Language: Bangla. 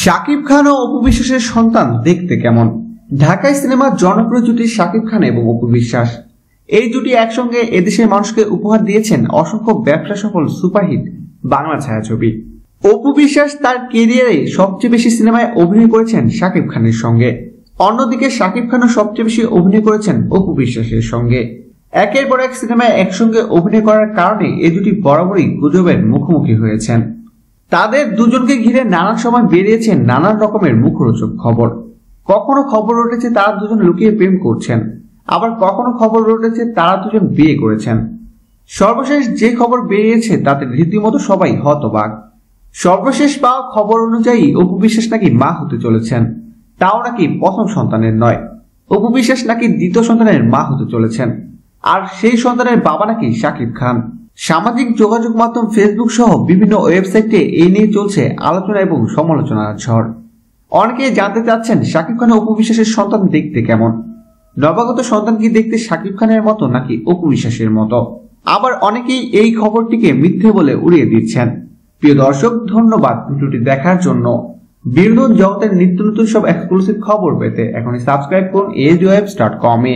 শাকিব খান ও অপু বিশ্বাসের সন্তান দেখতে কেমন? ঢাকায় সিনেমার জনপ্রিয় জুটি শাকিব খান এবং অপু বিশ্বাস। এই জুটি একসঙ্গে এদেশের মানুষকে উপহার দিয়েছেন অসংখ্য ব্যবসা সফল সুপারহিট বাংলা ছায়াছবি। অপু বিশ্বাস তার কেরিয়ারে সবচেয়ে বেশি সিনেমায় অভিনয় করেছেন শাকিব খানের সঙ্গে, অন্যদিকে শাকিব খানও সবচেয়ে বেশি অভিনয় করেছেন অপু বিশ্বাসের সঙ্গে। একের পর এক সিনেমায় একসঙ্গে অভিনয় করার কারণে এই দুটি বরাবরই গুজবের মুখোমুখি হয়েছেন। তাদের দুজনকে ঘিরে নানান সময় বেরিয়েছে নানান রকমের মুখরোচক খবর। কখনো খবর উঠেছে তারা দুজন লুকিয়ে প্রেম করছেন, আবার কখনো খবর উঠেছে তারা দুজন বিয়ে করেছেন। সর্বশেষ যে খবর বেরিয়েছে তাতে রীতিমতো সবাই হতবাক। সর্বশেষ পাওয়া খবর অনুযায়ী অপু বিশ্বাস নাকি মা হতে চলেছেন, তাও নাকি প্রথম সন্তানের নয়। অপু বিশ্বাস নাকি দ্বিতীয় সন্তানের মা হতে চলেছেন, আর সেই সন্তানের বাবা নাকি শাকিব খান। সামাজিক যোগাযোগ মাধ্যম ফেসবুক সহ বিভিন্ন ওয়েবসাইটে এই নিয়ে চলছে আলোচনা এবং সমালোচনার ঝড়। অনেকেই জানতে চাচ্ছেন শাকিব খান ও অপু বিশ্বাসের সন্তান দেখতে কেমন, নবাগত সন্তান কি দেখতে শাকিব খানের মতো নাকি অপু বিশ্বাসের মতো। আবার অনেকেই এই খবরটিকে মিথ্যে বলে উড়িয়ে দিচ্ছেন। প্রিয় দর্শক, ধন্যবাদ ভিডিওটি দেখার জন্য। বিনোদন জগতের নিত্য নতুন সব এক্সক্লুসিভ খবর পেতে এখনই সাবস্ক্রাইব করুন ASDWebs.com-এ।